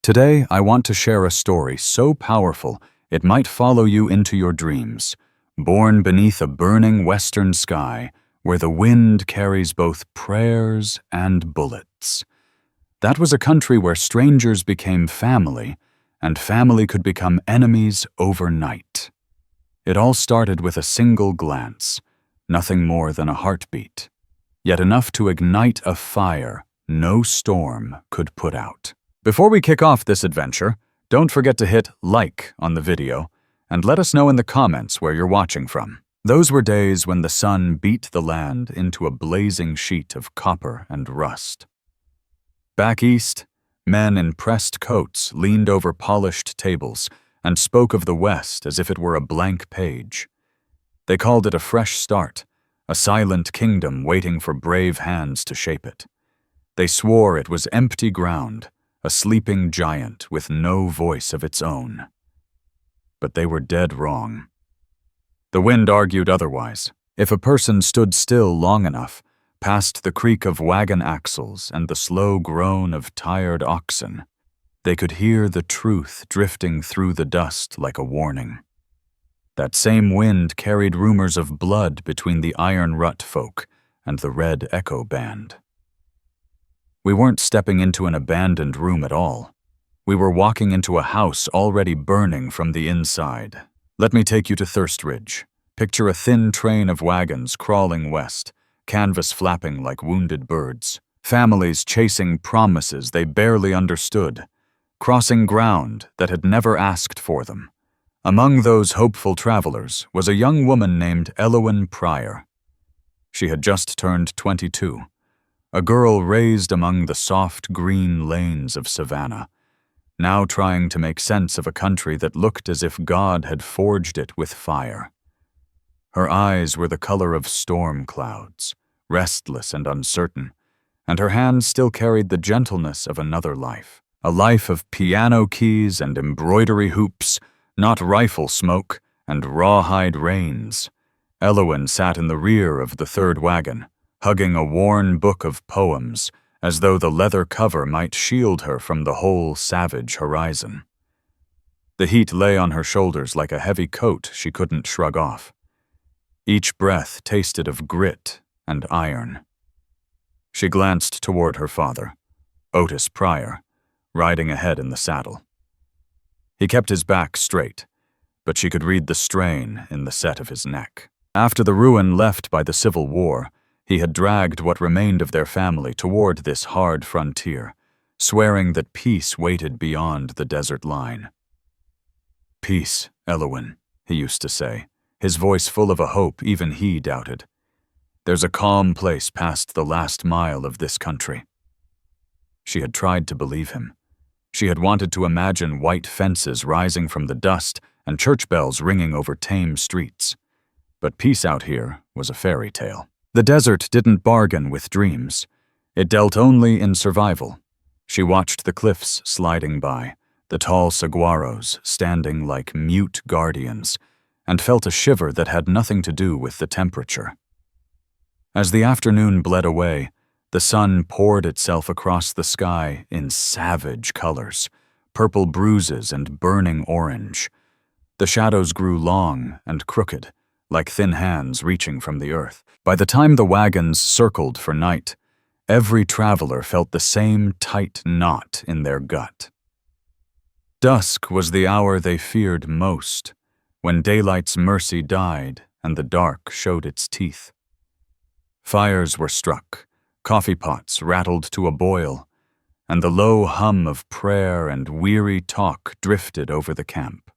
Today, I want to share a story so powerful it might follow you into your dreams. Born beneath a burning western sky, where the wind carries both prayers and bullets. That was a country where strangers became family, and family could become enemies overnight. It all started with a single glance, nothing more than a heartbeat, yet enough to ignite a fire no storm could put out. Before we kick off this adventure, don't forget to hit like on the video and let us know in the comments where you're watching from. Those were days when the sun beat the land into a blazing sheet of copper and rust. Back east, men in pressed coats leaned over polished tables and spoke of the West as if it were a blank page. They called it a fresh start, a silent kingdom waiting for brave hands to shape it. They swore it was empty ground, a sleeping giant with no voice of its own. But they were dead wrong. The wind argued otherwise. If a person stood still long enough, past the creak of wagon axles and the slow groan of tired oxen, they could hear the truth drifting through the dust like a warning. That same wind carried rumors of blood between the Iron Rut folk and the Red Echo Band. We weren't stepping into an abandoned room at all. We were walking into a house already burning from the inside. Let me take you to Thirst Ridge. Picture a thin train of wagons crawling west, canvas flapping like wounded birds. Families chasing promises they barely understood, crossing ground that had never asked for them. Among those hopeful travelers was a young woman named Eloin Pryor. She had just turned 22. A girl raised among the soft green lanes of Savannah, now trying to make sense of a country that looked as if God had forged it with fire. Her eyes were the color of storm clouds, restless and uncertain, and her hands still carried the gentleness of another life, a life of piano keys and embroidery hoops, not rifle smoke and rawhide reins. Eloin sat in the rear of the third wagon, hugging a worn book of poems, as though the leather cover might shield her from the whole savage horizon. The heat lay on her shoulders like a heavy coat she couldn't shrug off. Each breath tasted of grit and iron. She glanced toward her father, Otis Pryor, riding ahead in the saddle. He kept his back straight, but she could read the strain in the set of his neck. After the ruin left by the Civil War, he had dragged what remained of their family toward this hard frontier, swearing that peace waited beyond the desert line. "Peace, Eloin," he used to say, his voice full of a hope even he doubted. "There's a calm place past the last mile of this country." She had tried to believe him. She had wanted to imagine white fences rising from the dust and church bells ringing over tame streets. But peace out here was a fairy tale. The desert didn't bargain with dreams. It dealt only in survival. She watched the cliffs sliding by, the tall saguaros standing like mute guardians, and felt a shiver that had nothing to do with the temperature. As the afternoon bled away, the sun poured itself across the sky in savage colors, purple bruises and burning orange. The shadows grew long and crooked, like thin hands reaching from the earth. By the time the wagons circled for night, every traveler felt the same tight knot in their gut. Dusk was the hour they feared most, when daylight's mercy died and the dark showed its teeth. Fires were struck, coffee pots rattled to a boil, and the low hum of prayer and weary talk drifted over the camp.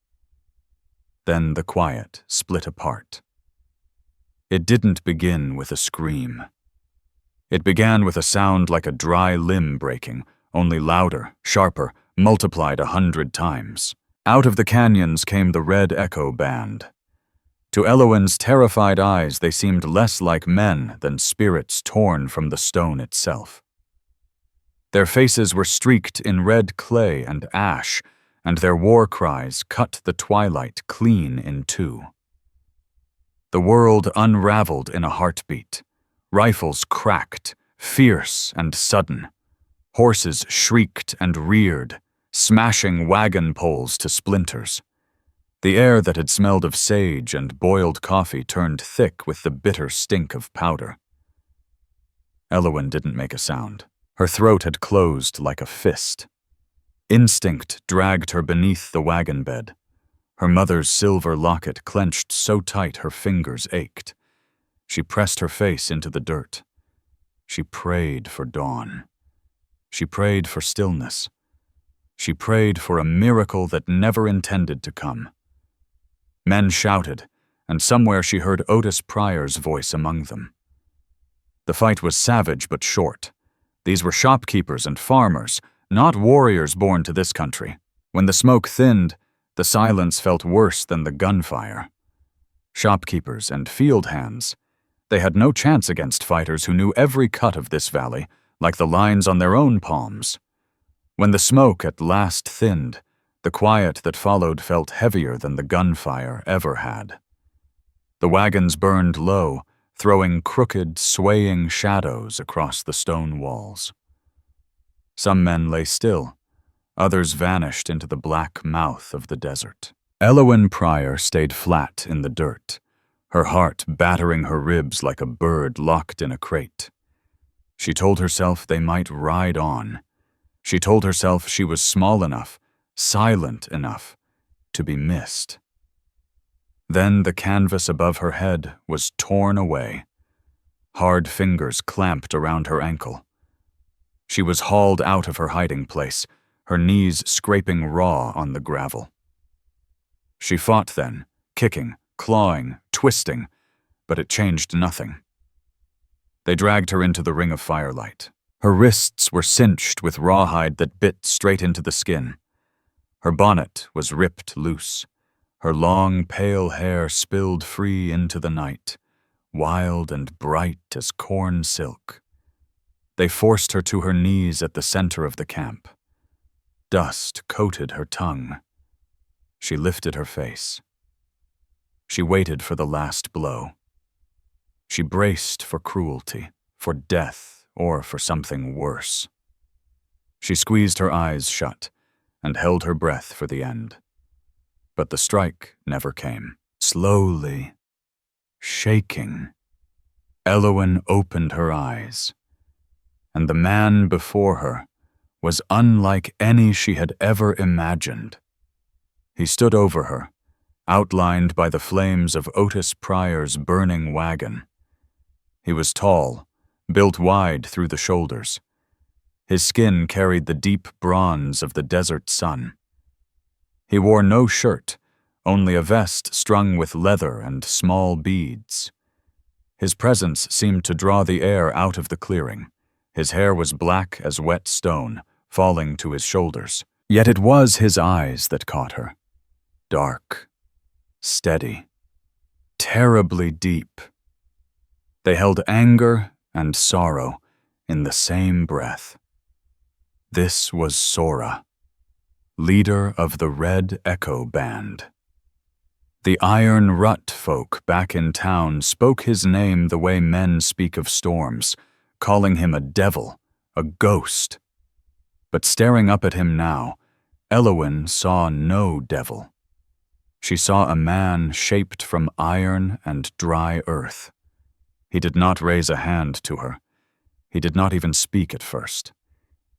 Then the quiet split apart. It didn't begin with a scream. It began with a sound like a dry limb breaking, only louder, sharper, multiplied 100 times. Out of the canyons came the Red Echo Band. To Eloin's terrified eyes, they seemed less like men than spirits torn from the stone itself. Their faces were streaked in red clay and ash, and their war cries cut the twilight clean in two. The world unraveled in a heartbeat. Rifles cracked, fierce and sudden. Horses shrieked and reared, smashing wagon poles to splinters. The air that had smelled of sage and boiled coffee turned thick with the bitter stink of powder. Eloin didn't make a sound. Her throat had closed like a fist. Instinct dragged her beneath the wagon bed. Her mother's silver locket clenched so tight her fingers ached. She pressed her face into the dirt. She prayed for dawn. She prayed for stillness. She prayed for a miracle that never intended to come. Men shouted, and somewhere she heard Otis Pryor's voice among them. The fight was savage but short. These were shopkeepers and farmers, not warriors born to this country. When the smoke thinned, the silence felt worse than the gunfire. Shopkeepers and field hands. They had no chance against fighters who knew every cut of this valley, like the lines on their own palms. When the smoke at last thinned, the quiet that followed felt heavier than the gunfire ever had. The wagons burned low, throwing crooked, swaying shadows across the stone walls. Some men lay still. Others vanished into the black mouth of the desert. Eloin Pryor stayed flat in the dirt, her heart battering her ribs like a bird locked in a crate. She told herself they might ride on. She told herself she was small enough, silent enough, to be missed. Then the canvas above her head was torn away. Hard fingers clamped around her ankle. She was hauled out of her hiding place, her knees scraping raw on the gravel. She fought then, kicking, clawing, twisting, but it changed nothing. They dragged her into the ring of firelight. Her wrists were cinched with rawhide that bit straight into the skin. Her bonnet was ripped loose. Her long, pale hair spilled free into the night, wild and bright as corn silk. They forced her to her knees at the center of the camp. Dust coated her tongue. She lifted her face. She waited for the last blow. She braced for cruelty, for death, or for something worse. She squeezed her eyes shut and held her breath for the end. But the strike never came. Slowly, shaking, Eloin opened her eyes, and the man before her was unlike any she had ever imagined. He stood over her, outlined by the flames of Otis Pryor's burning wagon. He was tall, built wide through the shoulders. His skin carried the deep bronze of the desert sun. He wore no shirt, only a vest strung with leather and small beads. His presence seemed to draw the air out of the clearing. His hair was black as wet stone, falling to his shoulders. Yet it was his eyes that caught her. Dark, steady, terribly deep. They held anger and sorrow in the same breath. This was Sora, leader of the Red Echo Band. The Iron Rut folk back in town spoke his name the way men speak of storms, calling him a devil, a ghost. But staring up at him now, Eloin saw no devil. She saw a man shaped from iron and dry earth. He did not raise a hand to her. He did not even speak at first.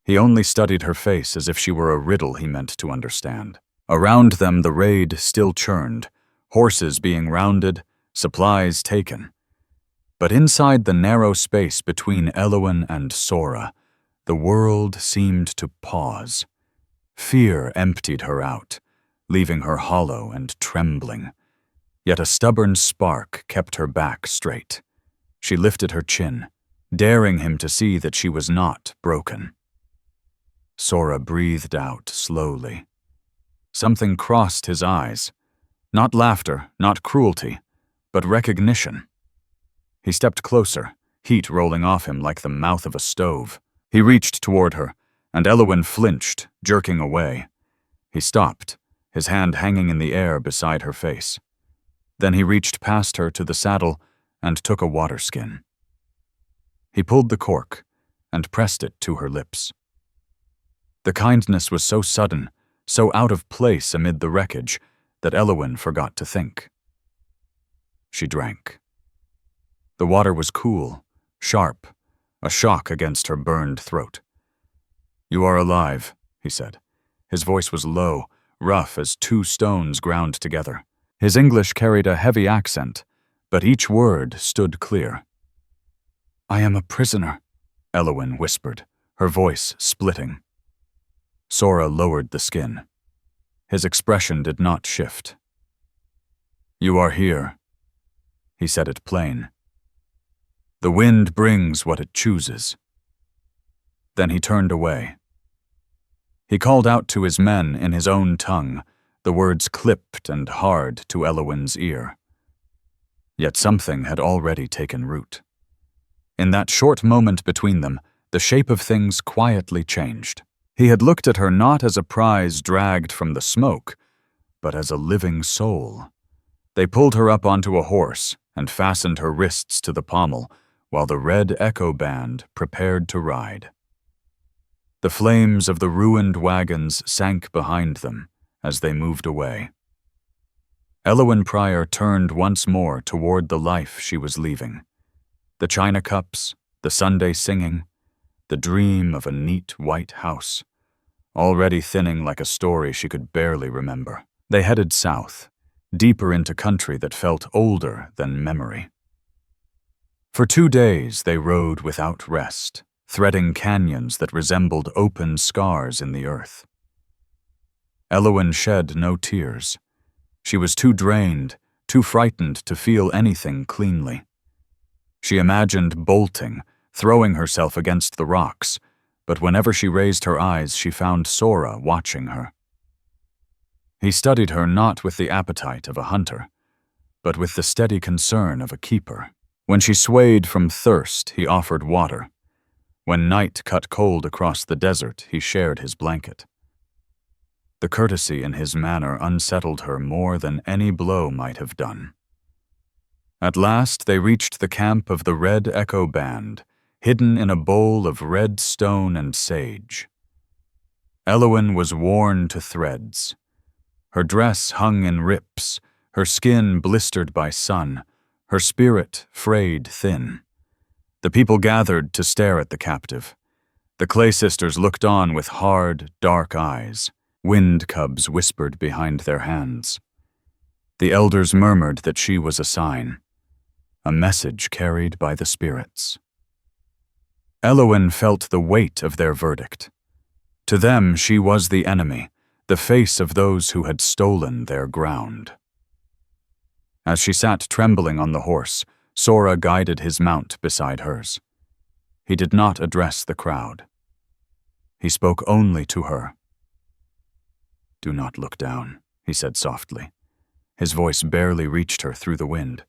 He only studied her face as if she were a riddle he meant to understand. Around them the raid still churned, horses being rounded, supplies taken. But inside the narrow space between Eloin and Sora, the world seemed to pause. Fear emptied her out, leaving her hollow and trembling. Yet a stubborn spark kept her back straight. She lifted her chin, daring him to see that she was not broken. Sora breathed out slowly. Something crossed his eyes. Not laughter, not cruelty, but recognition. He stepped closer, heat rolling off him like the mouth of a stove. He reached toward her, and Eloin flinched, jerking away. He stopped, his hand hanging in the air beside her face. Then he reached past her to the saddle and took a water skin. He pulled the cork and pressed it to her lips. The kindness was so sudden, so out of place amid the wreckage, that Eloin forgot to think. She drank. The water was cool, sharp, a shock against her burned throat. "You are alive," he said. His voice was low, rough as two stones ground together. His English carried a heavy accent, but each word stood clear. "I am a prisoner," Eloin whispered, her voice splitting. Sora lowered the skin. His expression did not shift. "You are here." He said it plain. "The wind brings what it chooses." Then he turned away. He called out to his men in his own tongue, the words clipped and hard to Eloin's ear. Yet something had already taken root. In that short moment between them, the shape of things quietly changed. He had looked at her not as a prize dragged from the smoke, but as a living soul. They pulled her up onto a horse and fastened her wrists to the pommel, while the red echo band prepared to ride. The flames of the ruined wagons sank behind them as they moved away. Eloin Pryor turned once more toward the life she was leaving. The china cups, the Sunday singing, the dream of a neat white house, already thinning like a story she could barely remember. They headed south, deeper into country that felt older than memory. For 2 days they rode without rest, threading canyons that resembled open scars in the earth. Eloin shed no tears. She was too drained, too frightened to feel anything cleanly. She imagined bolting, throwing herself against the rocks, but whenever she raised her eyes, she found Sora watching her. He studied her not with the appetite of a hunter, but with the steady concern of a keeper. When she swayed from thirst, he offered water. When night cut cold across the desert, he shared his blanket. The courtesy in his manner unsettled her more than any blow might have done. At last they reached the camp of the Red Echo Band, hidden in a bowl of red stone and sage. Eloin was worn to threads. Her dress hung in rips, her skin blistered by sun, her spirit frayed thin. The people gathered to stare at the captive. The Clay Sisters looked on with hard, dark eyes. Wind cubs whispered behind their hands. The elders murmured that she was a sign, a message carried by the spirits. Eloin felt the weight of their verdict. To them she was the enemy, the face of those who had stolen their ground. As she sat trembling on the horse, Sora guided his mount beside hers. He did not address the crowd. He spoke only to her. "Do not look down," he said softly. His voice barely reached her through the wind.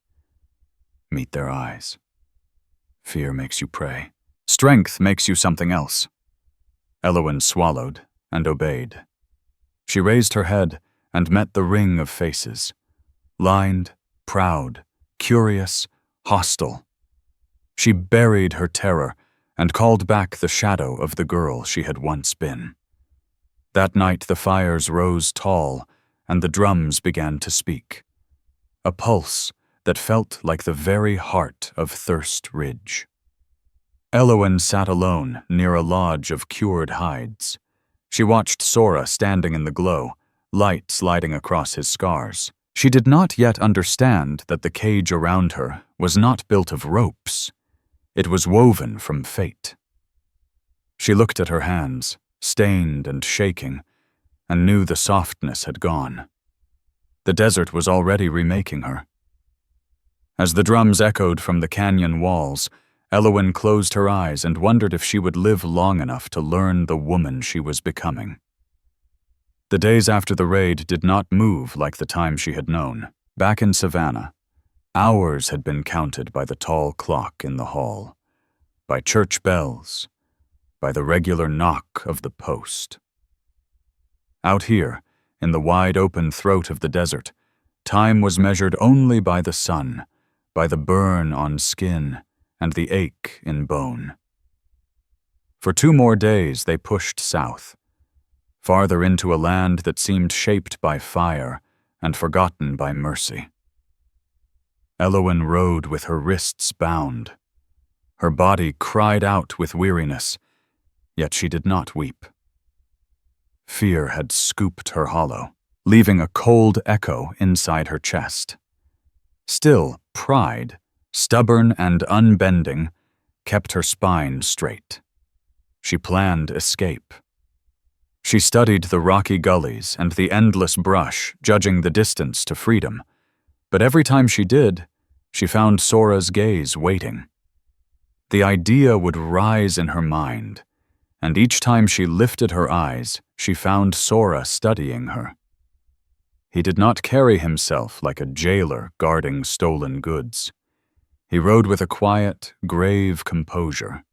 "Meet their eyes. Fear makes you pray. Strength makes you something else." Eloin swallowed and obeyed. She raised her head and met the ring of faces, lined, proud, curious, hostile. She buried her terror and called back the shadow of the girl she had once been. That night the fires rose tall and the drums began to speak. A pulse that felt like the very heart of Thirst Ridge. Eloin sat alone near a lodge of cured hides. She watched Sora standing in the glow, light sliding across his scars. She did not yet understand that the cage around her was not built of ropes. It was woven from fate. She looked at her hands, stained and shaking, and knew the softness had gone. The desert was already remaking her. As the drums echoed from the canyon walls, Eloin closed her eyes and wondered if she would live long enough to learn the woman she was becoming. The days after the raid did not move like the time she had known. Back in Savannah, hours had been counted by the tall clock in the hall, by church bells, by the regular knock of the post. Out here, in the wide open throat of the desert, time was measured only by the sun, by the burn on skin, and the ache in bone. For 2 more days they pushed south, farther into a land that seemed shaped by fire and forgotten by mercy. Eloin rode with her wrists bound. Her body cried out with weariness, yet she did not weep. Fear had scooped her hollow, leaving a cold echo inside her chest. Still, pride, stubborn and unbending, kept her spine straight. She planned escape. She studied the rocky gullies and the endless brush, judging the distance to freedom. But every time she did, she found Sora's gaze waiting. The idea would rise in her mind, and each time she lifted her eyes, she found Sora studying her. He did not carry himself like a jailer guarding stolen goods. He rode with a quiet, grave composure.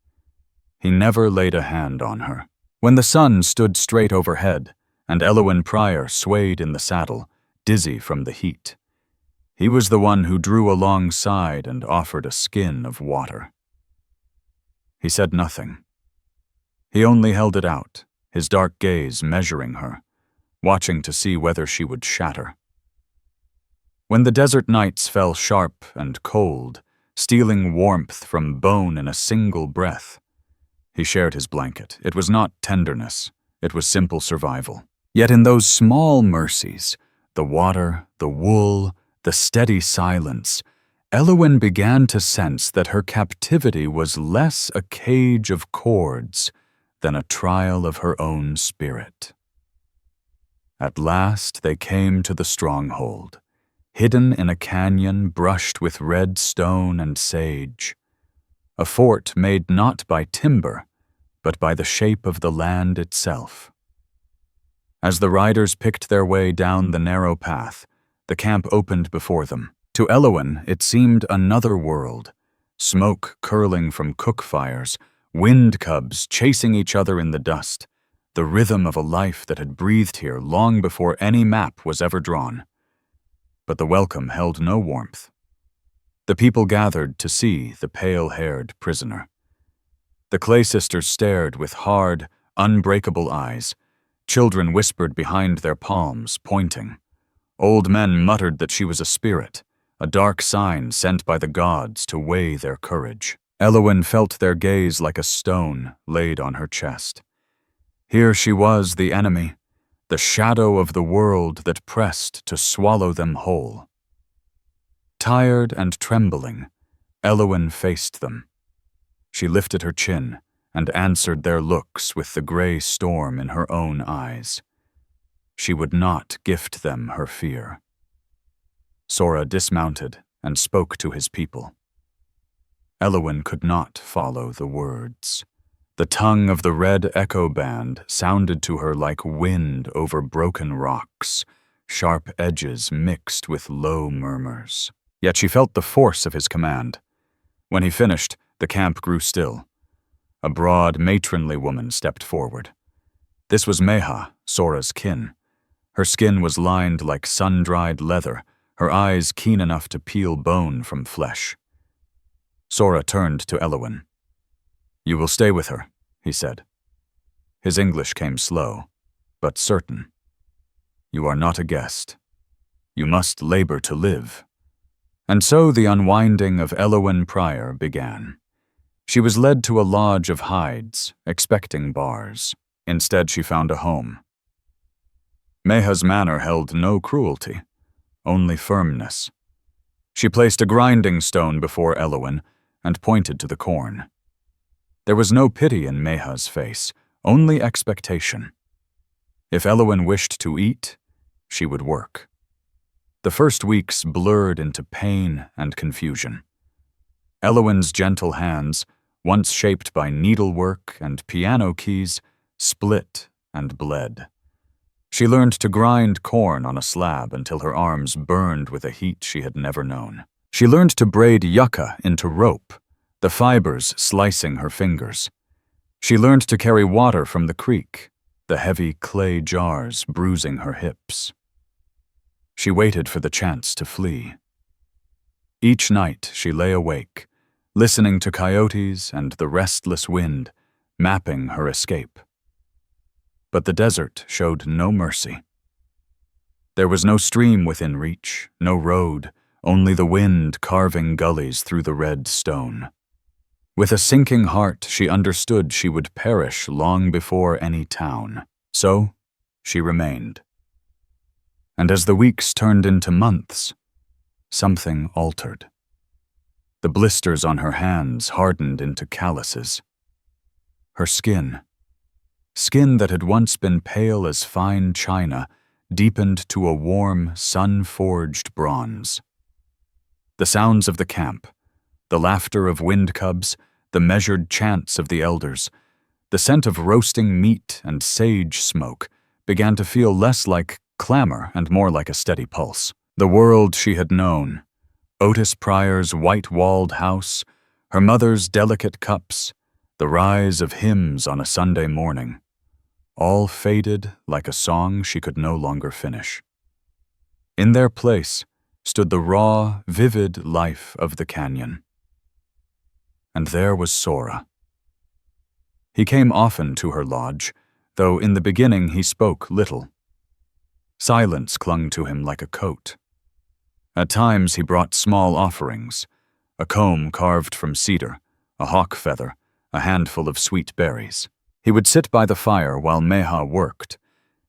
He never laid a hand on her. When the sun stood straight overhead, and Eloin Pryor swayed in the saddle, dizzy from the heat, he was the one who drew alongside and offered a skin of water. He said nothing. He only held it out, his dark gaze measuring her, watching to see whether she would shatter. When the desert nights fell sharp and cold, stealing warmth from bone in a single breath, he shared his blanket. It was not tenderness, it was simple survival. Yet in those small mercies, the water, the wool, the steady silence, Eloin began to sense that her captivity was less a cage of cords than a trial of her own spirit. At last they came to the stronghold, hidden in a canyon brushed with red stone and sage, a fort made not by timber, but by the shape of the land itself. As the riders picked their way down the narrow path, the camp opened before them. To Eloin, it seemed another world, smoke curling from cook fires, wind cubs chasing each other in the dust, the rhythm of a life that had breathed here long before any map was ever drawn. But the welcome held no warmth. The people gathered to see the pale-haired prisoner. The Clay sisters stared with hard, unbreakable eyes. Children whispered behind their palms, pointing. Old men muttered that she was a spirit, a dark sign sent by the gods to weigh their courage. Eloin felt their gaze like a stone laid on her chest. Here she was, the enemy, the shadow of the world that pressed to swallow them whole. Tired and trembling, Eloin faced them. She lifted her chin and answered their looks with the gray storm in her own eyes. She would not gift them her fear. Sora dismounted and spoke to his people. Eloin could not follow the words. The tongue of the red echo band sounded to her like wind over broken rocks, sharp edges mixed with low murmurs. Yet she felt the force of his command. When he finished, the camp grew still. A broad, matronly woman stepped forward. This was Meha, Sora's kin. Her skin was lined like sun-dried leather, her eyes keen enough to peel bone from flesh. Sora turned to Eloin. "You will stay with her," he said. His English came slow, but certain. "You are not a guest. You must labor to live." And so the unwinding of Eloin Pryor began. She was led to a lodge of hides, expecting bars. Instead, she found a home. Meha's manner held no cruelty, only firmness. She placed a grinding stone before Eloin and pointed to the corn. There was no pity in Meha's face, only expectation. If Eloin wished to eat, she would work. The first weeks blurred into pain and confusion. Eloin's gentle hands, once shaped by needlework and piano keys, split and bled. She learned to grind corn on a slab until her arms burned with a heat she had never known. She learned to braid yucca into rope, the fibers slicing her fingers. She learned to carry water from the creek, the heavy clay jars bruising her hips. She waited for the chance to flee. Each night she lay awake, listening to coyotes and the restless wind, mapping her escape. But the desert showed no mercy. There was no stream within reach, no road, only the wind carving gullies through the red stone. With a sinking heart, she understood she would perish long before any town. So, she remained. And as the weeks turned into months, something altered. The blisters on her hands hardened into calluses. Her skin that had once been pale as fine china, deepened to a warm, sun-forged bronze. The sounds of the camp, the laughter of wind cubs, the measured chants of the elders, the scent of roasting meat and sage smoke began to feel less like clamor and more like a steady pulse. The world she had known, Otis Pryor's white-walled house, her mother's delicate cups, the rise of hymns on a Sunday morning, all faded like a song she could no longer finish. In their place stood the raw, vivid life of the canyon. And there was Sora. He came often to her lodge, though in the beginning he spoke little. Silence clung to him like a coat. At times he brought small offerings, a comb carved from cedar, a hawk feather, a handful of sweet berries. He would sit by the fire while Meha worked,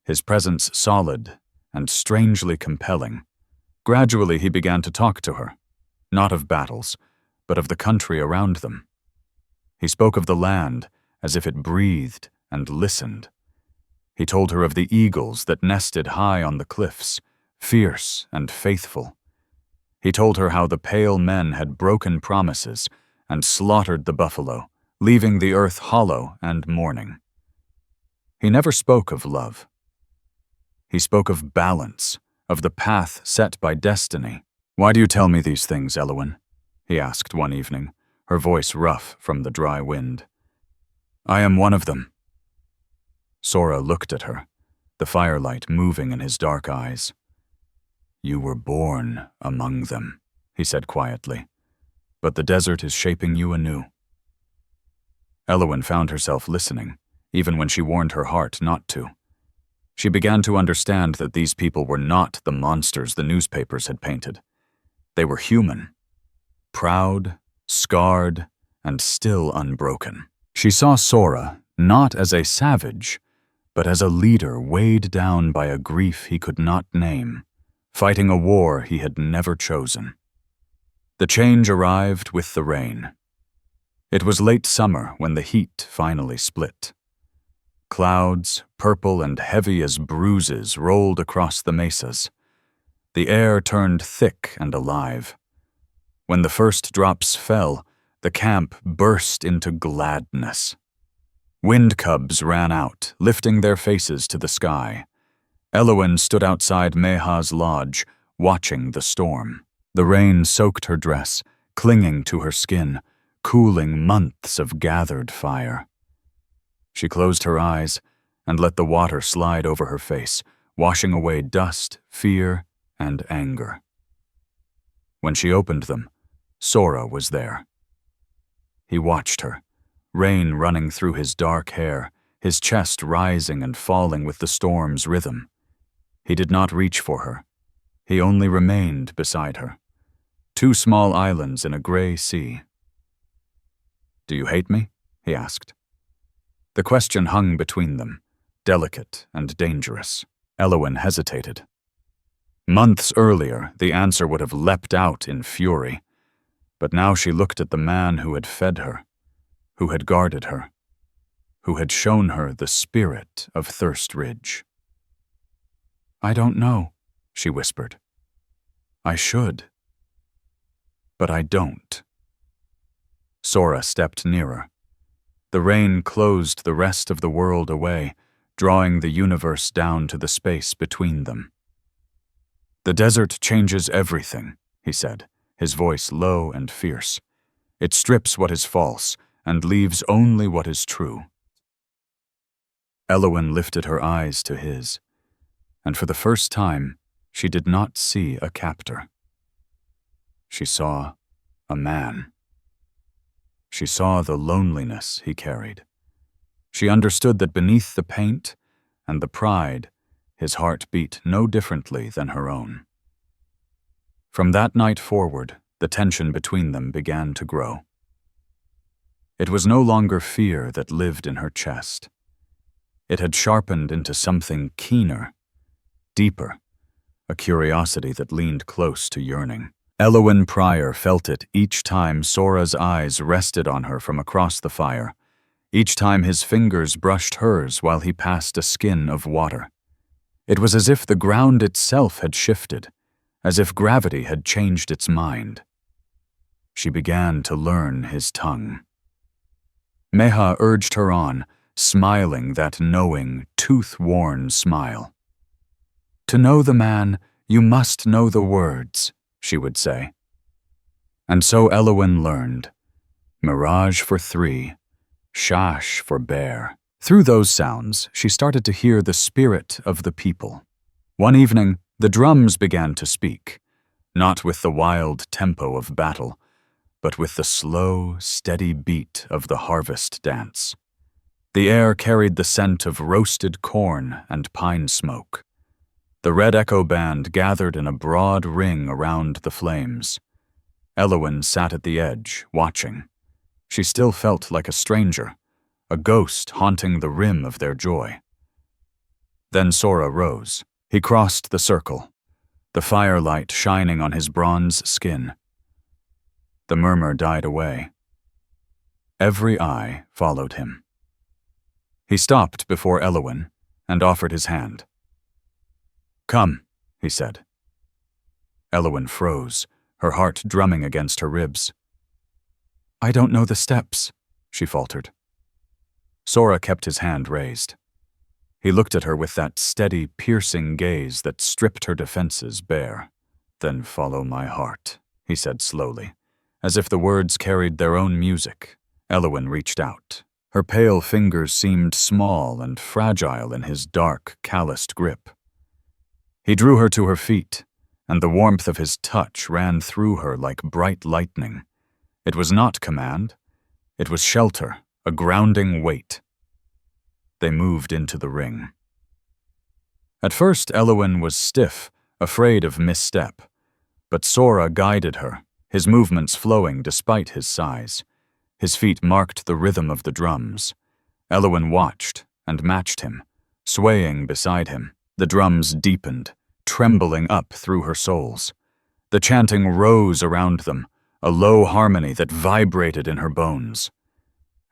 his presence solid and strangely compelling. Gradually he began to talk to her, not of battles, but of the country around them. He spoke of the land as if it breathed and listened. He told her of the eagles that nested high on the cliffs, fierce and faithful. He told her how the pale men had broken promises and slaughtered the buffalo, leaving the earth hollow and mourning. He never spoke of love. He spoke of balance, of the path set by destiny. "Why do you tell me these things, Eloin?" he asked one evening, her voice rough from the dry wind. "I am one of them." Sora looked at her, the firelight moving in his dark eyes. "You were born among them," he said quietly, "but the desert is shaping you anew." Eloin found herself listening, even when she warned her heart not to. She began to understand that these people were not the monsters the newspapers had painted. They were human, proud, scarred, and still unbroken. She saw Sora not as a savage, but as a leader weighed down by a grief he could not name, fighting a war he had never chosen. The change arrived with the rain. It was late summer when the heat finally split. Clouds, purple and heavy as bruises, rolled across the mesas. The air turned thick and alive. When the first drops fell, the camp burst into gladness. Wind cubs ran out, lifting their faces to the sky. Eloin stood outside Meha's lodge, watching the storm. The rain soaked her dress, clinging to her skin, cooling months of gathered fire. She closed her eyes and let the water slide over her face, washing away dust, fear, and anger. When she opened them, Sora was there. He watched her, rain running through his dark hair, his chest rising and falling with the storm's rhythm. He did not reach for her. He only remained beside her. Two small islands in a gray sea. "Do you hate me?" he asked. The question hung between them, delicate and dangerous. Eloin hesitated. Months earlier, the answer would have leapt out in fury. But now she looked at the man who had fed her, who had guarded her, who had shown her the spirit of Thirst Ridge. "I don't know," she whispered. "I should. But I don't." Sora stepped nearer. The rain closed the rest of the world away, drawing the universe down to the space between them. "The desert changes everything," he said, his voice low and fierce. "It strips what is false and leaves only what is true." Eloin lifted her eyes to his, and for the first time, she did not see a captor. She saw a man. She saw the loneliness he carried. She understood that beneath the paint, and the pride, his heart beat no differently than her own. From that night forward, the tension between them began to grow. It was no longer fear that lived in her chest. It had sharpened into something keener, deeper, a curiosity that leaned close to yearning. Eloin Pryor felt it each time Sora's eyes rested on her from across the fire, each time his fingers brushed hers while he passed a skin of water. It was as if the ground itself had shifted, as if gravity had changed its mind. She began to learn his tongue. Meha urged her on, smiling that knowing, tooth-worn smile. "To know the man, you must know the words," she would say. And so Eloin learned. Mirage for 3, shash for bear. Through those sounds, she started to hear the spirit of the people. One evening, the drums began to speak, not with the wild tempo of battle, but with the slow, steady beat of the harvest dance. The air carried the scent of roasted corn and pine smoke. The Red Echo Band gathered in a broad ring around the flames. Eloin sat at the edge, watching. She still felt like a stranger, a ghost haunting the rim of their joy. Then Sora rose. He crossed the circle, the firelight shining on his bronze skin. The murmur died away. Every eye followed him. He stopped before Eloin and offered his hand. "Come," he said. Eloin froze, her heart drumming against her ribs. "I don't know the steps," she faltered. Sora kept his hand raised. He looked at her with that steady, piercing gaze that stripped her defenses bare. "Then follow my heart," he said slowly, as if the words carried their own music. Eloin reached out. Her pale fingers seemed small and fragile in his dark, calloused grip. He drew her to her feet, and the warmth of his touch ran through her like bright lightning. It was not command. It was shelter, a grounding weight. They moved into the ring. At first, Eloin was stiff, afraid of misstep, but Sora guided her, his movements flowing despite his size. His feet marked the rhythm of the drums. Eloin watched and matched him, swaying beside him. The drums deepened, trembling up through her soles. The chanting rose around them, a low harmony that vibrated in her bones.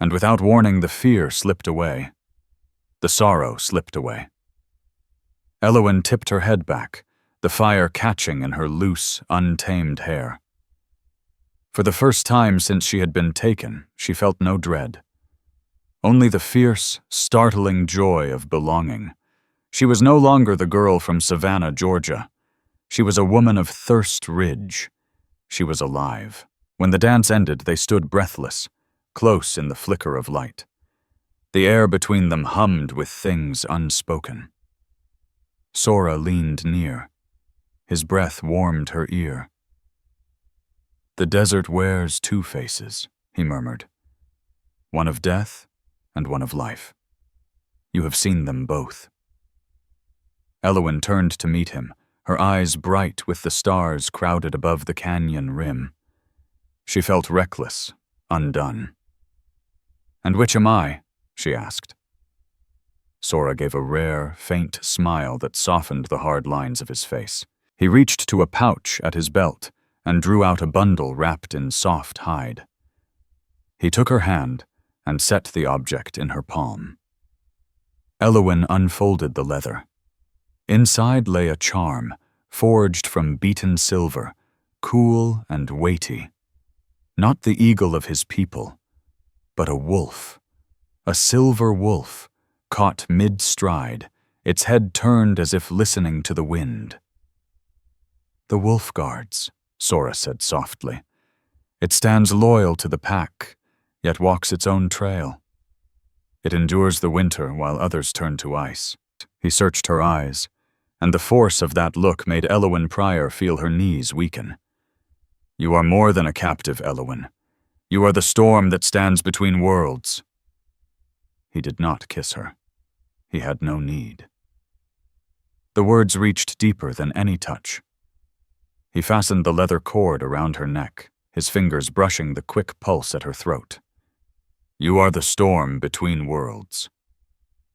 And without warning, the fear slipped away. The sorrow slipped away. Eloin tipped her head back, the fire catching in her loose, untamed hair. For the first time since she had been taken, she felt no dread. Only the fierce, startling joy of belonging. She was no longer the girl from Savannah, Georgia. She was a woman of Thirst Ridge. She was alive. When the dance ended, they stood breathless, close in the flicker of light. The air between them hummed with things unspoken. Sora leaned near. His breath warmed her ear. "The desert wears 2 faces," he murmured. "One of death and one of life. You have seen them both." Eloin turned to meet him, her eyes bright with the stars crowded above the canyon rim. She felt reckless, undone. "And which am I?" she asked. Sora gave a rare, faint smile that softened the hard lines of his face. He reached to a pouch at his belt and drew out a bundle wrapped in soft hide. He took her hand and set the object in her palm. Eloin unfolded the leather. Inside lay a charm, forged from beaten silver, cool and weighty. Not the eagle of his people, but a wolf. A silver wolf, caught mid-stride, its head turned as if listening to the wind. "The wolf guards," Sora said softly. "It stands loyal to the pack, yet walks its own trail. It endures the winter while others turn to ice." He searched her eyes, and the force of that look made Eloin Pryor feel her knees weaken. "You are more than a captive, Eloin. You are the storm that stands between worlds." He did not kiss her. he had no need. The words reached deeper than any touch. He fastened the leather cord around her neck, his fingers brushing the quick pulse at her throat. You are the storm between worlds.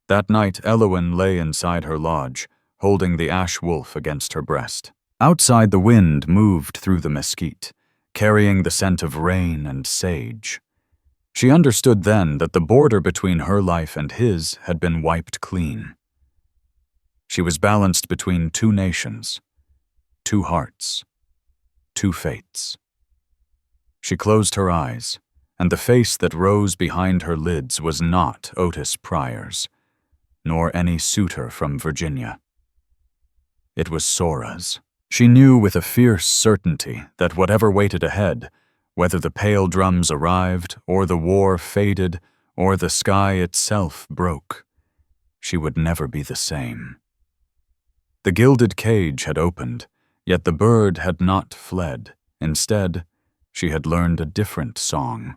That night, Eloin lay inside her lodge, holding the ashwolf against her breast. Outside, the wind moved through the mesquite, carrying the scent of rain and sage. She understood then that the border between her life and his had been wiped clean. She was balanced between two nations, two hearts, two fates. She closed her eyes, and the face that rose behind her lids was not Otis Pryor's, nor any suitor from Virginia. It was Sora's. She knew with a fierce certainty that whatever waited ahead, whether the pale drums arrived, or the war faded, or the sky itself broke, she would never be the same. The gilded cage had opened, yet the bird had not fled. Instead, she had learned a different song.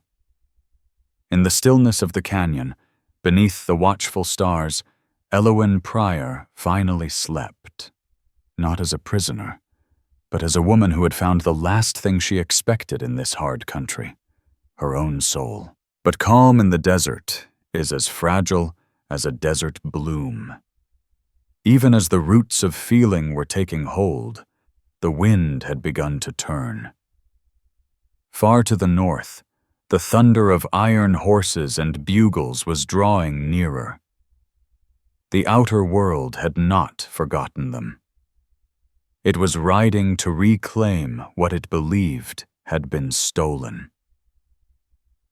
In the stillness of the canyon, beneath the watchful stars, Eloin Pryor finally slept, not as a prisoner, but as a woman who had found the last thing she expected in this hard country, her own soul. But calm in the desert is as fragile as a desert bloom. Even as the roots of feeling were taking hold, the wind had begun to turn. Far to the north, the thunder of iron horses and bugles was drawing nearer. The outer world had not forgotten them. It was riding to reclaim what it believed had been stolen.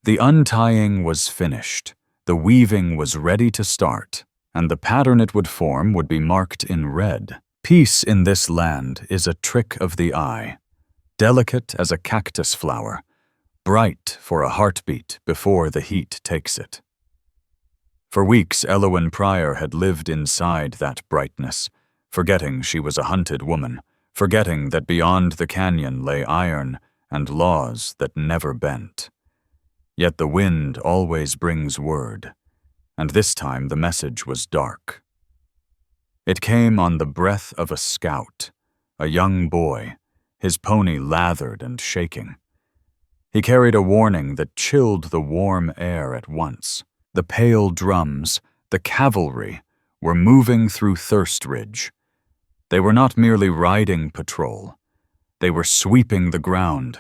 The untying was finished, the weaving was ready to start, and the pattern it would form would be marked in red. Peace in this land is a trick of the eye, delicate as a cactus flower, bright for a heartbeat before the heat takes it. For weeks, Eloin Pryor had lived inside that brightness, forgetting she was a hunted woman, forgetting that beyond the canyon lay iron and laws that never bent. Yet the wind always brings word, and this time the message was dark. It came on the breath of a scout, a young boy, his pony lathered and shaking. He carried a warning that chilled the warm air at once. The pale drums, the cavalry, were moving through Thirst Ridge. They were not merely riding patrol. They were sweeping the ground.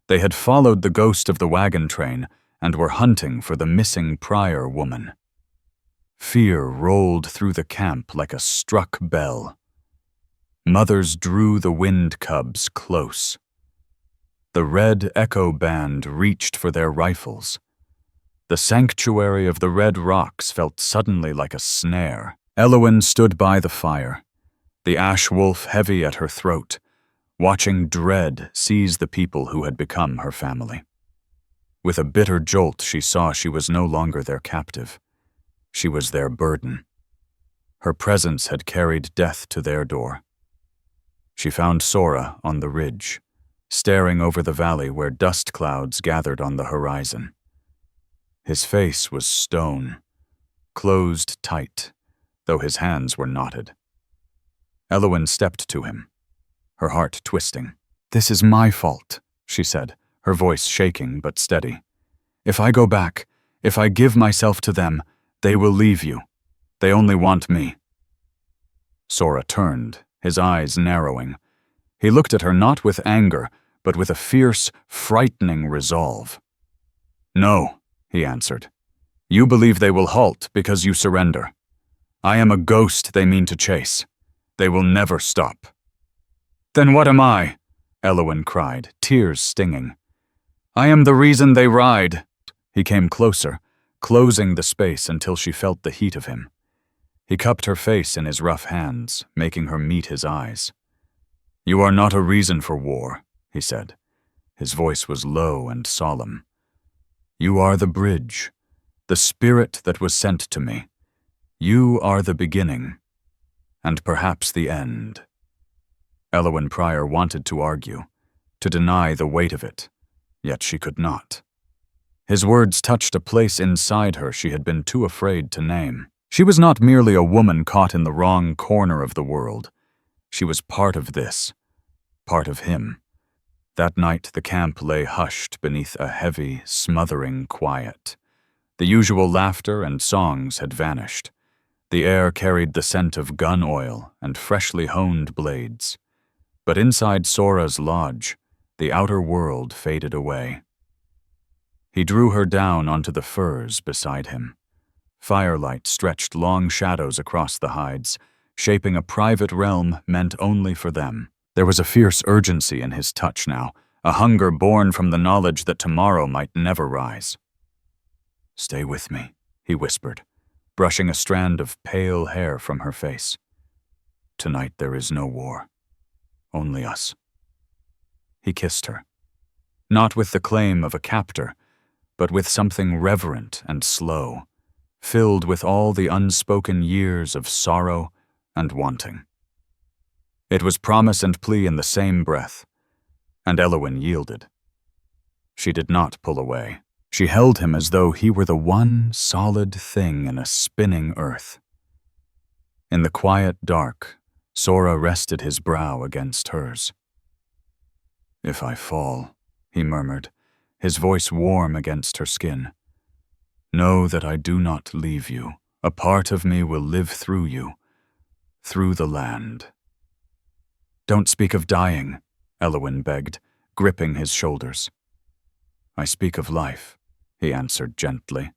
They had followed the ghost of the wagon train and were hunting for the missing Pryor woman. Fear rolled through the camp like a struck bell. Mothers drew the wind cubs close. The red echo band reached for their rifles. The sanctuary of the red rocks felt suddenly like a snare. Eloin stood by the fire, the ashwolf heavy at her throat, watching dread seize the people who had become her family. With a bitter jolt, she saw she was no longer their captive. She was their burden. Her presence had carried death to their door. She found Sora on the ridge, staring over the valley where dust clouds gathered on the horizon. His face was stone, closed tight, though his hands were knotted. Eloin stepped to him, her heart twisting. "This is my fault," she said, her voice shaking but steady. "If I go back, if I give myself to them, they will leave you. They only want me." Sora turned, his eyes narrowing. He looked at her not with anger, but with a fierce, frightening resolve. "No," he answered. "You believe they will halt because you surrender. I am a ghost they mean to chase. They will never stop." "Then what am I?" Eloin cried, tears stinging. "I am the reason they ride." He came closer, closing the space until she felt the heat of him. He cupped her face in his rough hands, making her meet his eyes. "You are not a reason for war," he said. His voice was low and solemn. "You are the bridge, the spirit that was sent to me. You are the beginning, and perhaps the end." Eloin Pryor wanted to argue, to deny the weight of it, yet she could not. His words touched a place inside her she had been too afraid to name. She was not merely a woman caught in the wrong corner of the world. She was part of this, part of him. That night the camp lay hushed beneath a heavy, smothering quiet. The usual laughter and songs had vanished. The air carried the scent of gun oil and freshly honed blades. But inside Sora's lodge, the outer world faded away. He drew her down onto the furs beside him. Firelight stretched long shadows across the hides, shaping a private realm meant only for them. There was a fierce urgency in his touch now, a hunger born from the knowledge that tomorrow might never rise. "Stay with me," he whispered, brushing a strand of pale hair from her face. "Tonight there is no war. Only us." He kissed her, not with the claim of a captor, but with something reverent and slow, filled with all the unspoken years of sorrow and wanting. It was promise and plea in the same breath, and Eloin yielded. She did not pull away. She held him as though he were the one solid thing in a spinning earth. In the quiet dark, Sora rested his brow against hers. "If I fall," he murmured, his voice warm against her skin, "know that I do not leave you. A part of me will live through you, through the land." "Don't speak of dying," Eloin begged, gripping his shoulders. "I speak of life," he answered gently.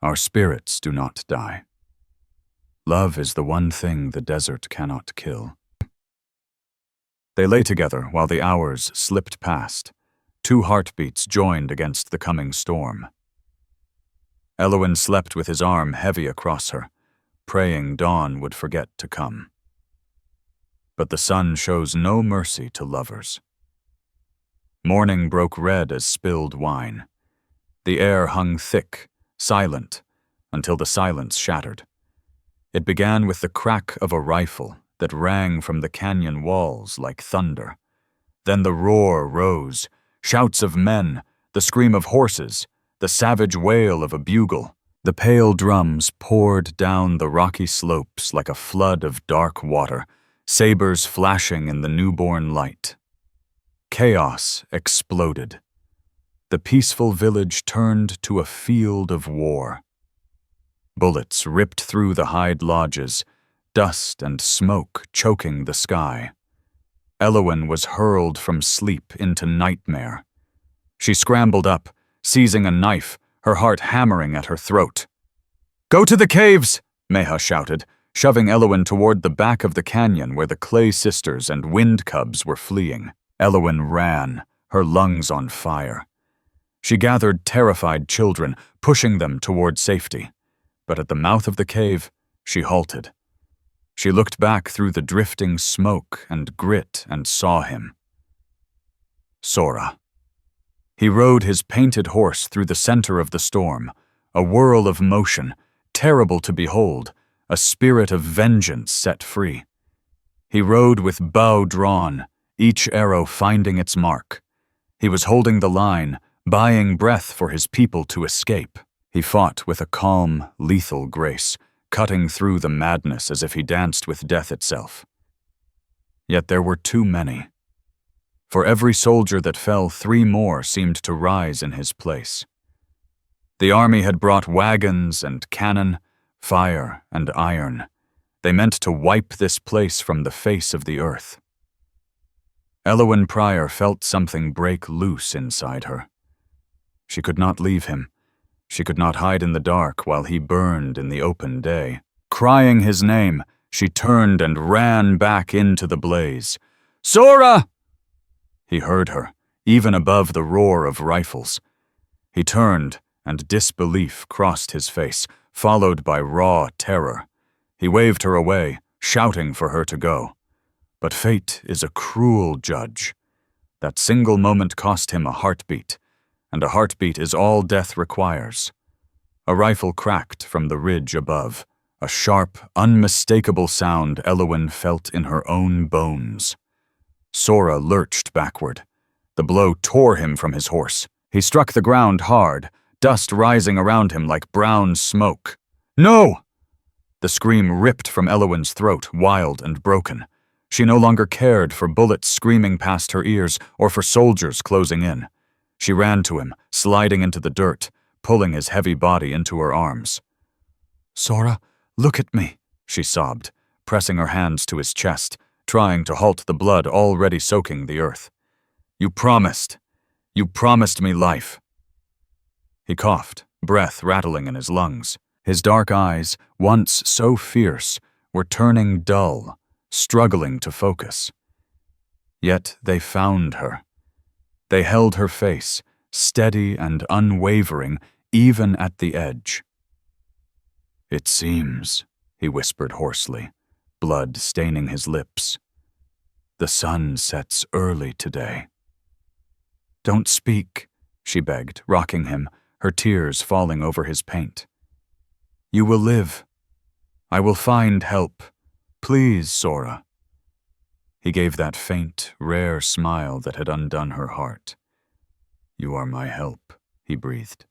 "Our spirits do not die. Love is the one thing the desert cannot kill." They lay together while the hours slipped past. 2 heartbeats joined against the coming storm. Eloin slept with his arm heavy across her, praying dawn would forget to come. But the sun shows no mercy to lovers. Morning broke red as spilled wine. The air hung thick, silent, until the silence shattered. It began with the crack of a rifle that rang from the canyon walls like thunder. Then the roar rose, shouts of men, the scream of horses, the savage wail of a bugle. The pale drums poured down the rocky slopes like a flood of dark water, sabers flashing in the newborn light. Chaos exploded. The peaceful village turned to a field of war. Bullets ripped through the hide lodges, dust and smoke choking the sky. Eloin was hurled from sleep into nightmare. She scrambled up, seizing a knife, her heart hammering at her throat. "Go to the caves!" Meha shouted, shoving Eloin toward the back of the canyon where the Clay Sisters and Wind Cubs were fleeing. Eloin ran, her lungs on fire. She gathered terrified children, pushing them toward safety. But at the mouth of the cave, she halted. She looked back through the drifting smoke and grit and saw him. Sora. He rode his painted horse through the center of the storm, a whirl of motion, terrible to behold, a spirit of vengeance set free. He rode with bow drawn, each arrow finding its mark. He was holding the line, buying breath for his people to escape. He fought with a calm, lethal grace, cutting through the madness as if he danced with death itself. Yet there were too many. For every soldier that fell, 3 more seemed to rise in his place. The army had brought wagons and cannon, fire and iron. They meant to wipe this place from the face of the earth. Eloin Pryor felt something break loose inside her. She could not leave him. She could not hide in the dark while he burned in the open day. Crying his name, she turned and ran back into the blaze. "Sora!" He heard her, even above the roar of rifles. He turned, and disbelief crossed his face, followed by raw terror. He waved her away, shouting for her to go. But fate is a cruel judge. That single moment cost him a heartbeat, and a heartbeat is all death requires. A rifle cracked from the ridge above, a sharp, unmistakable sound Eloin felt in her own bones. Sora lurched backward. The blow tore him from his horse. He struck the ground hard, dust rising around him like brown smoke. "No!" The scream ripped from Eloin's throat, wild and broken. She no longer cared for bullets screaming past her ears or for soldiers closing in. She ran to him, sliding into the dirt, pulling his heavy body into her arms. "Sora, look at me," she sobbed, pressing her hands to his chest, trying to halt the blood already soaking the earth. You promised me life." He coughed, breath rattling in his lungs. His dark eyes, once so fierce, were turning dull, struggling to focus. Yet they found her. They held her face, steady and unwavering, even at the edge. "It seems," he whispered hoarsely, blood staining his lips. "The sun sets early today." "Don't speak," she begged, rocking him, her tears falling over his paint. "You will live. I will find help. Please, Sora." He gave that faint, rare smile that had undone her heart. "You are my help," he breathed.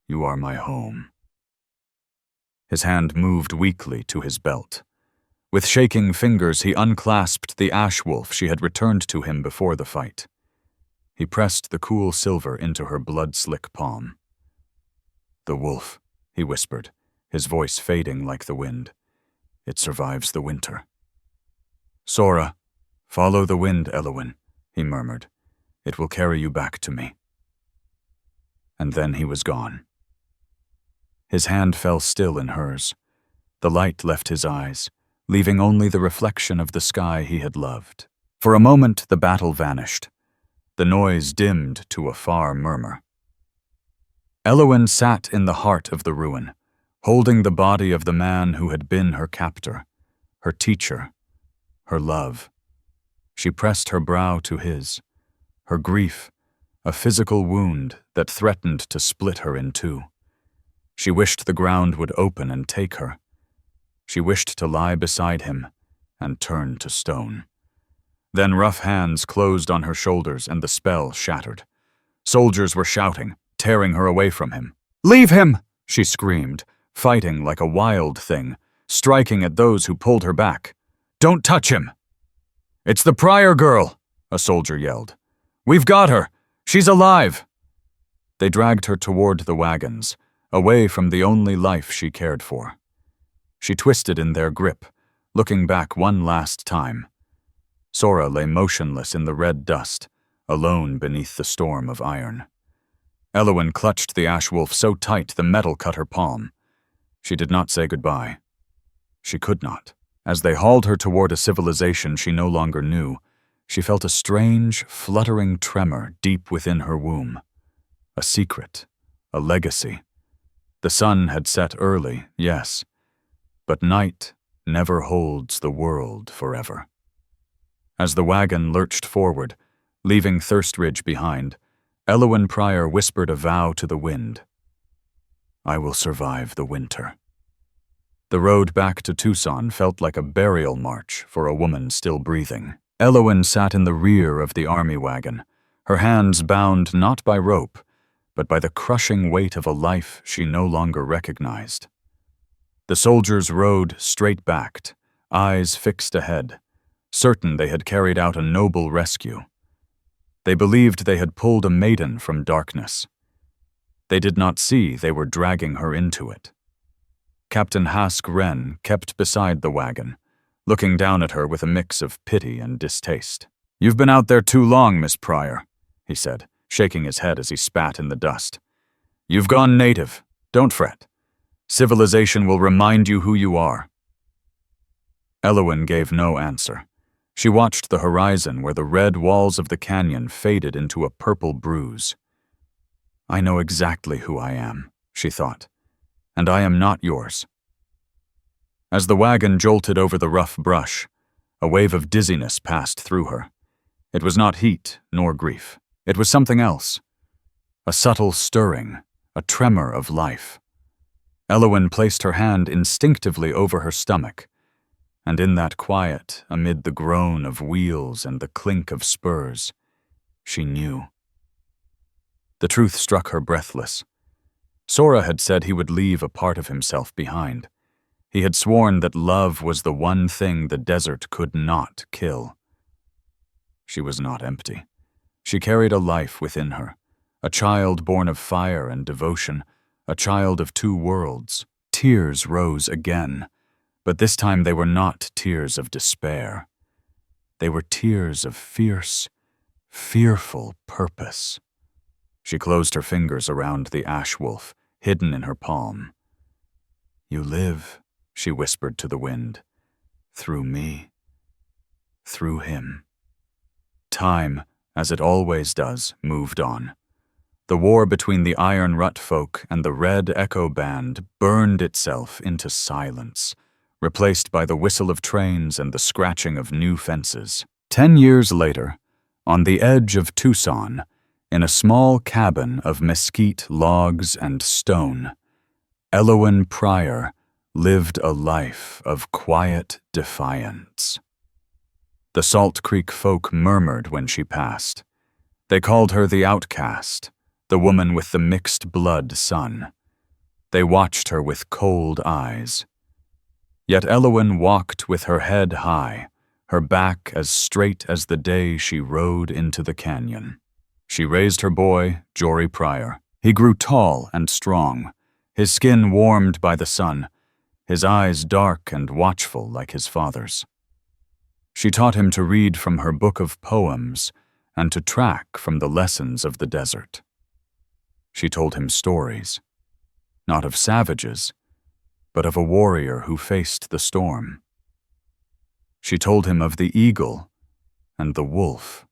"You are my home." His hand moved weakly to his belt. With shaking fingers, he unclasped the ashwolf she had returned to him before the fight. He pressed the cool silver into her blood-slick palm. "The wolf," he whispered, his voice fading like the wind. "It survives the winter." "Sora, follow the wind, Eloin," he murmured. "It will carry you back to me." And then he was gone. His hand fell still in hers. The light left his eyes, leaving only the reflection of the sky he had loved. For a moment the battle vanished. The noise dimmed to a far murmur. Eloin sat in the heart of the ruin, holding the body of the man who had been her captor, her teacher, her love. She pressed her brow to his, her grief, a physical wound that threatened to split her in two. She wished the ground would open and take her. She wished to lie beside him and turn to stone. Then rough hands closed on her shoulders and the spell shattered. Soldiers were shouting, tearing her away from him. "Leave him!" she screamed, fighting like a wild thing, striking at those who pulled her back. "Don't touch him!" "It's the Prior girl," a soldier yelled. "We've got her! She's alive!" They dragged her toward the wagons, away from the only life she cared for. She twisted in their grip, looking back one last time. Sora lay motionless in the red dust, alone beneath the storm of iron. Eloin clutched the ashwolf so tight the metal cut her palm. She did not say goodbye. She could not. As they hauled her toward a civilization she no longer knew, she felt a strange, fluttering tremor deep within her womb. A secret, a legacy. The sun had set early, yes, but night never holds the world forever. As the wagon lurched forward, leaving Thirstridge behind, Eloin Prior whispered a vow to the wind. "I will survive the winter." The road back to Tucson felt like a burial march for a woman still breathing. Eloin sat in the rear of the army wagon, her hands bound not by rope, but by the crushing weight of a life she no longer recognized. The soldiers rode straight-backed, eyes fixed ahead, certain they had carried out a noble rescue. They believed they had pulled a maiden from darkness. They did not see they were dragging her into it. Captain Hask Wren kept beside the wagon, looking down at her with a mix of pity and distaste. "You've been out there too long, Miss Prior," he said, shaking his head as he spat in the dust. "You've gone native. Don't fret. Civilization will remind you who you are." Eloin gave no answer. She watched the horizon where the red walls of the canyon faded into a purple bruise. "I know exactly who I am," she thought, "and I am not yours." As the wagon jolted over the rough brush, a wave of dizziness passed through her. It was not heat nor grief. It was something else. A subtle stirring, a tremor of life. Eloin placed her hand instinctively over her stomach, and in that quiet, amid the groan of wheels and the clink of spurs, she knew. The truth struck her breathless. Sora had said he would leave a part of himself behind. He had sworn that love was the one thing the desert could not kill. She was not empty. She carried a life within her, a child born of fire and devotion, a child of two worlds. Tears rose again, but this time they were not tears of despair. They were tears of fierce, fearful purpose. She closed her fingers around the ashwolf, hidden in her palm. "You live," she whispered to the wind, "through me, through him." Time, as it always does, moved on. The war between the Iron Rut folk and the Red Echo Band burned itself into silence, replaced by the whistle of trains and the scratching of new fences. 10 years later, on the edge of Tucson, in a small cabin of mesquite logs and stone, Eloin Pryor lived a life of quiet defiance. The Salt Creek folk murmured when she passed. They called her the outcast, the woman with the mixed blood son. They watched her with cold eyes. Yet Eloin walked with her head high, her back as straight as the day she rode into the canyon. She raised her boy, Jory Pryor. He grew tall and strong, his skin warmed by the sun, his eyes dark and watchful like his father's. She taught him to read from her book of poems and to track from the lessons of the desert. She told him stories, not of savages, but of a warrior who faced the storm. She told him of the eagle and the wolf.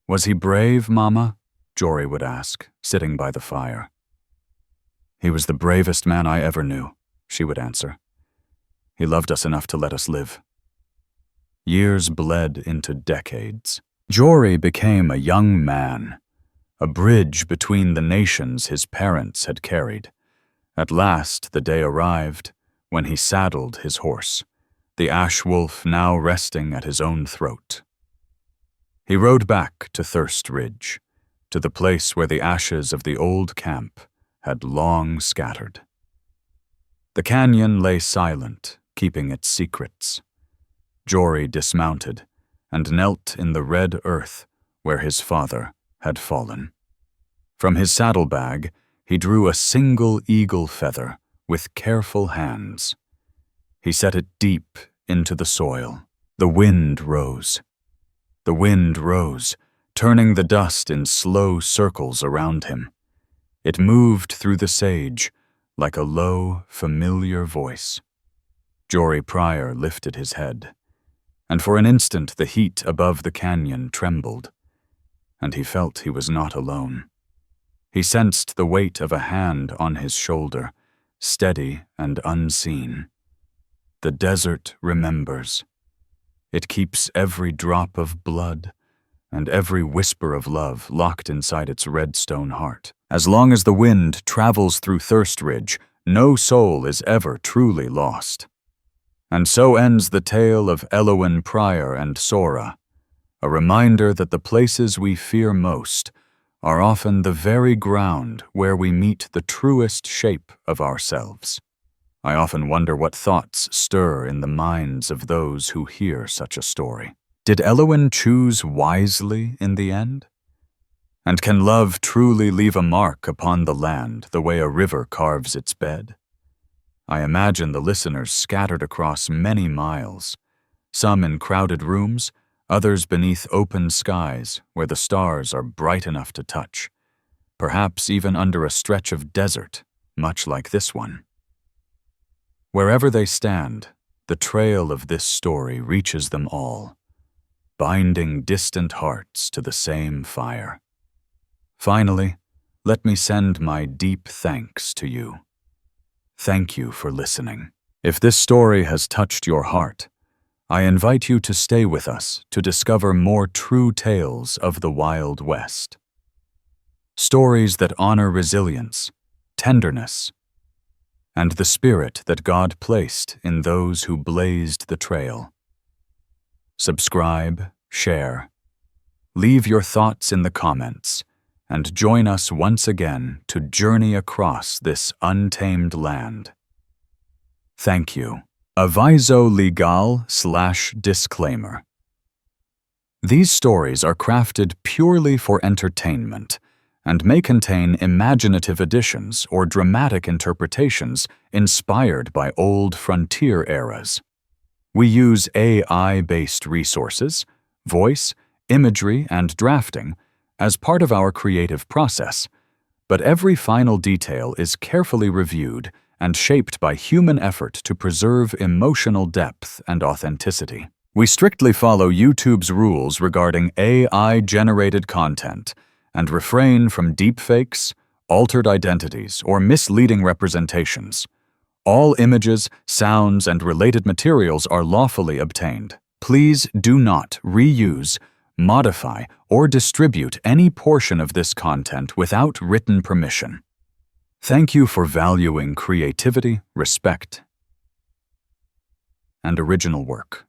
"Was he brave, Mama?" Jory would ask, sitting by the fire. "He was the bravest man I ever knew," she would answer. "He loved us enough to let us live." Years bled into decades. Jory became a young man, a bridge between the nations his parents had carried. At last the day arrived when he saddled his horse, the ashwolf now resting at his own throat. He rode back to Thirst Ridge, to the place where the ashes of the old camp had long scattered. The canyon lay silent, keeping its secrets. Jory dismounted and knelt in the red earth where his father had fallen. From his saddlebag, he drew a single eagle feather with careful hands. He set it deep into the soil. The wind rose. The wind rose, turning the dust in slow circles around him. It moved through the sage like a low, familiar voice. Jory Pryor lifted his head, and for an instant the heat above the canyon trembled, and he felt he was not alone. He sensed the weight of a hand on his shoulder, steady and unseen. The desert remembers. It keeps every drop of blood and every whisper of love locked inside its red stone heart. As long as the wind travels through Thirst Ridge, no soul is ever truly lost. And so ends the tale of Eloin Pryor and Sora, a reminder that the places we fear most are often the very ground where we meet the truest shape of ourselves. I often wonder what thoughts stir in the minds of those who hear such a story. Did Eloin choose wisely in the end? And can love truly leave a mark upon the land the way a river carves its bed? I imagine the listeners scattered across many miles, some in crowded rooms, others beneath open skies where the stars are bright enough to touch, perhaps even under a stretch of desert, much like this one. Wherever they stand, the trail of this story reaches them all, binding distant hearts to the same fire. Finally, let me send my deep thanks to you. Thank you for listening. If this story has touched your heart, I invite you to stay with us to discover more true tales of the Wild West. Stories that honor resilience, tenderness, and the spirit that God placed in those who blazed the trail. Subscribe, share, leave your thoughts in the comments, and join us once again to journey across this untamed land. Thank you. Aviso legal/disclaimer. These stories are crafted purely for entertainment and may contain imaginative additions or dramatic interpretations inspired by old frontier eras. We use AI-based resources, voice, imagery, and drafting as part of our creative process, but every final detail is carefully reviewed and shaped by human effort to preserve emotional depth and authenticity. We strictly follow YouTube's rules regarding AI-generated content and refrain from deepfakes, altered identities, or misleading representations. All images, sounds, and related materials are lawfully obtained. Please do not reuse, modify, or distribute any portion of this content without written permission. Thank you for valuing creativity, respect, and original work.